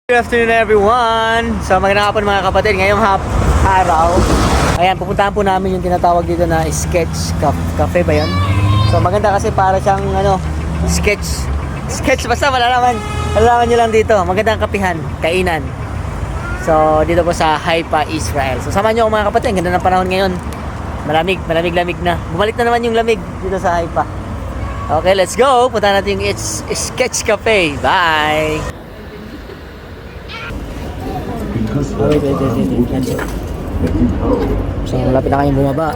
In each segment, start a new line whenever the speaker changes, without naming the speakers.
Good afternoon everyone! So magandang hapon mga kapatid, ngayong araw ayan, pupuntahan po namin yung tinatawag dito na sketch cafe ba yun? So maganda kasi para siyang sketch basta malalaman nyo lang dito, magandang kapihan, kainan. So dito po sa Haifa, Israel. So samahan nyo ako mga kapatid, ganda ng panahon ngayon, malamig na, bumalik na naman yung lamig dito sa Haifa. Okay, let's go, punta natin yung sketch cafe. Bye! Wait. So, malapit na kayong bumaba.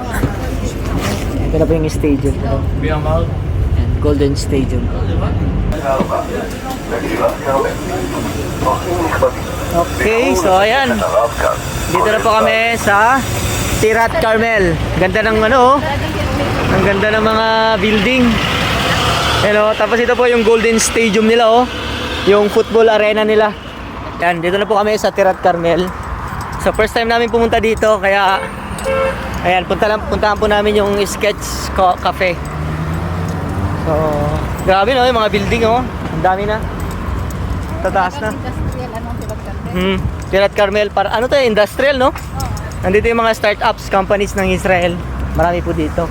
Ito na po yung stadium. And Golden Stadium. Okay, so ayan. Dito na po kami sa Tirat Carmel. Ganda ng ang ganda ng mga building. Tapos ito po yung Golden Stadium nila, yung football arena nila. Yan, dito na po kami sa Tirat Carmel. So first time namin pumunta dito, kaya ayan, puntahan po namin yung sketch cafe. So grabe yung mga building, ang dami na. Tataas na. Tirat Carmel, para ano to, industrial, no? Nandito yung mga startups, companies ng Israel. Marami po dito.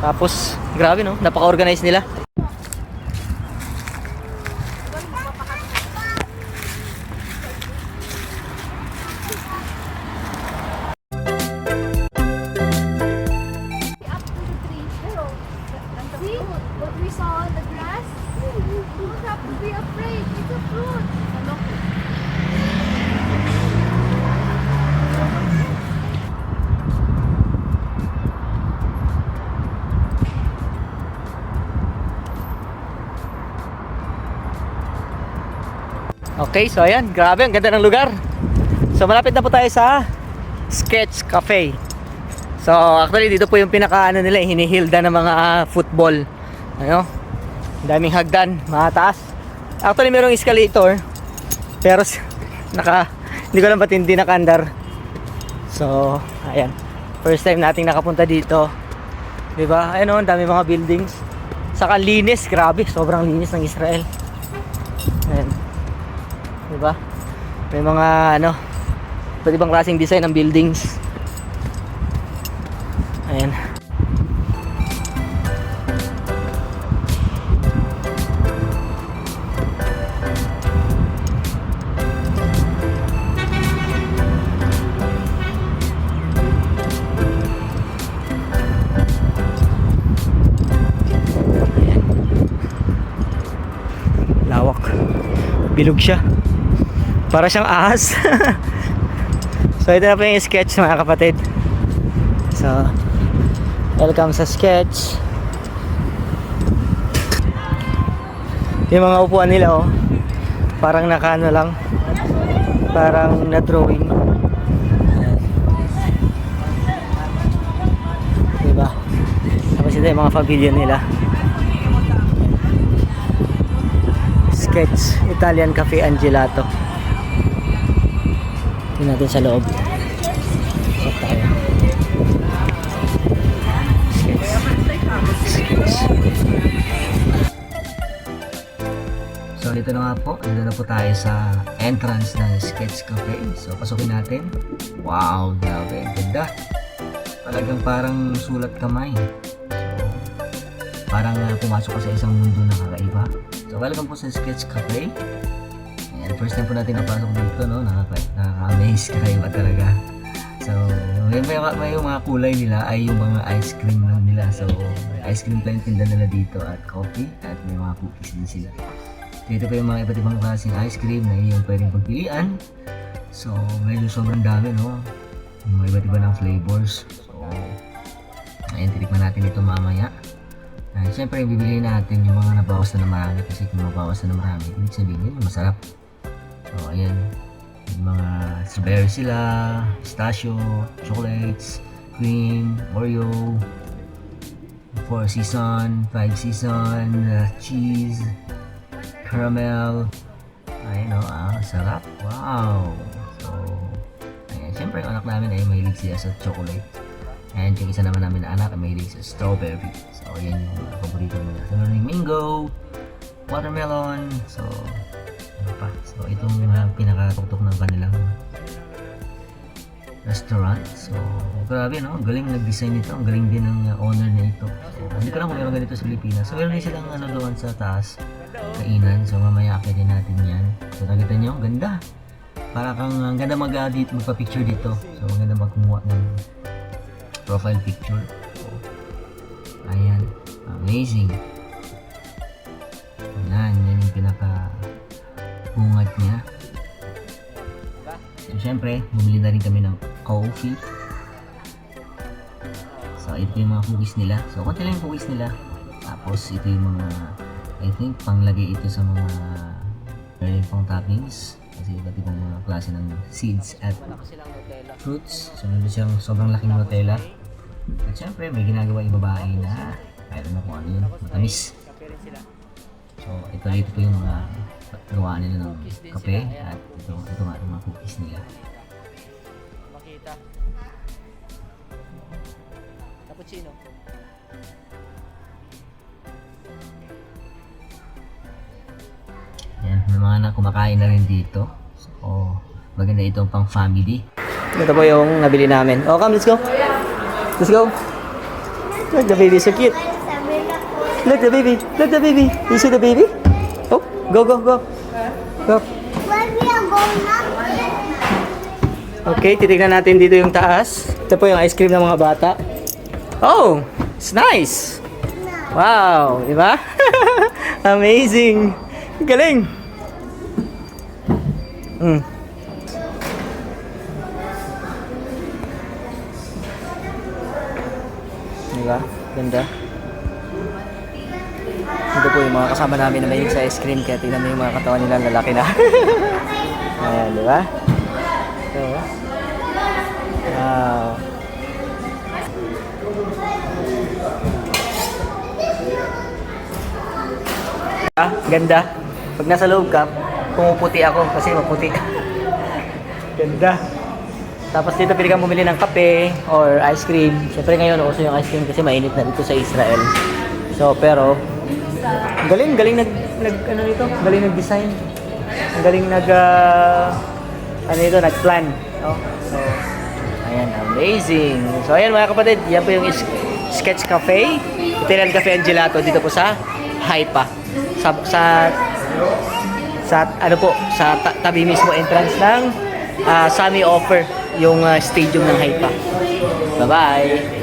Tapos grabe, no? Napaka-organize nila. Okay, so ayan, grabe, ang ganda ng lugar. So malapit na po tayo sa Sketch Cafe. So actually dito po yung pinaka nila, hinihilda ng mga football. Daming hagdan, mataas. Actually merong escalator, pero hindi ko lang ba't hindi nakaandar. So ayan, first time nating nakapunta dito, diba? Ayan, dami mga buildings. Saka linis, grabe, sobrang linis ng Israel. Ayan, diba? May mga iba't ibang klaseng design ng buildings. Ayan. Lawak. Bilog siya. Para siyang ahas. So ito na po yung sketch, mga kapatid. So welcome sa sketch. Yung mga upuan nila, parang nakano lang, parang na drawing. Diba? Tapos ito yung mga pavilion nila. Sketch Italian Cafe and Gelato. Tingnan natin sa loob. So tayo. Sketch. So dito na nga po, dito na po tayo sa entrance ng Sketch Cafe. So pasukin natin. Wow, grabe, ganda. Talagang parang sulat kamay. So parang pumasok ka sa isang mundo na kakaiba. So welcome po sa Sketch Cafe. Ayan, first time po natin napasok dito, nakaka-amaze kayo ba talaga. So may mga kulay nila ay yung mga ice cream lang nila. So ice cream pa yung tinda nila dito at coffee, at may mga cookies din sila. Dito pa yung mga iba't ibang klaseng ice cream na yung pwedeng pagpilian. So medyo sobrang dami, mga iba't iba ng flavors. So ayan, titikman natin ito mamaya. Siyempre bibili natin yung mga nabawas na marami, kasi kung nabawas na marami, ibig sabihin yun masarap. So ayan, yung mga strawberry sila, pistachio, chocolates, cream, Oreo, 4 season, 5 season, cheese, caramel. Ayan, sarap. Wow. So ayan, siyempre yung anak namin ay mahilig siya sa chocolate. And yung isa naman namin na anak ay mahilig sa strawberry. So ayan yung paborito nila. So yung mango, watermelon. So pa. So itong pinakatuktok ng kanilang restaurant. So grabe no, ang galing nag-design nito, ang galing din ng owner na ito. So hindi ko lang kung meron ganito sa Pilipinas. So meron din silang doon sa taas, kainan. So mamaya akitin natin yan. So nakita nyo, ang ganda. Para kang ang ganda magpa-picture dito. So ang ganda magkumuha ng profile picture. So, ayan, amazing. Yan yung pinaka bungat niya. So syempre, bumili na rin kami ng coffee. So ito yung mga cookies nila. So konti lang yung cookies nila. Tapos ito yung mga, I think panglagay ito sa mga meron pang toppings. Kasi iba't ibang mga klase ng seeds at fruits. So nandun siyang sobrang laking Nutella. At syempre may ginagawa yung babae na mayroon na kung ano yun, matamis. So ito po yung mga gawa nila ng kape at ito nga yung mga cookies nila.
Makita. Cappuccino.
Yan, may mga na kumakain na rin dito. So maganda itong pang family.
Ito po yung nabili namin. Oh, come, let's go. Let's go. Look, the baby is so cute. Look, the baby. Look, the baby. You see the baby? Oh, go, go, go. Go.
Where we are going now?
Okay, titignan natin dito yung taas. Ito po yung ice cream ng mga bata. Oh, it's nice. Wow, di ba? Amazing. Galing. Diba? Ganda. Ito po yung mga kasama namin na mahilig sa ice cream. Kaya tingnan mo yung mga katawan nila, lalaki na. Ayan, di ba? Ito. Wow. Ganda. Pag nasa loob ka, pumuputi ako kasi maputi. Ganda. Tapos dito pili kang bumili ng kape or ice cream. Siyempre ngayon uso yung ice cream kasi mainit na dito sa Israel. So pero galing ano nito? Galing nag-design. Ang galing nag-plan, no? So ayan, amazing. So ayan mga kapatid, yan po yung Sketch Cafe, Italian Cafe and Gelato dito po sa Haifa. Sa ano po, sa tabi mismo entrance ng Sami Offer, yung stadium ng Haifa. Bye-bye!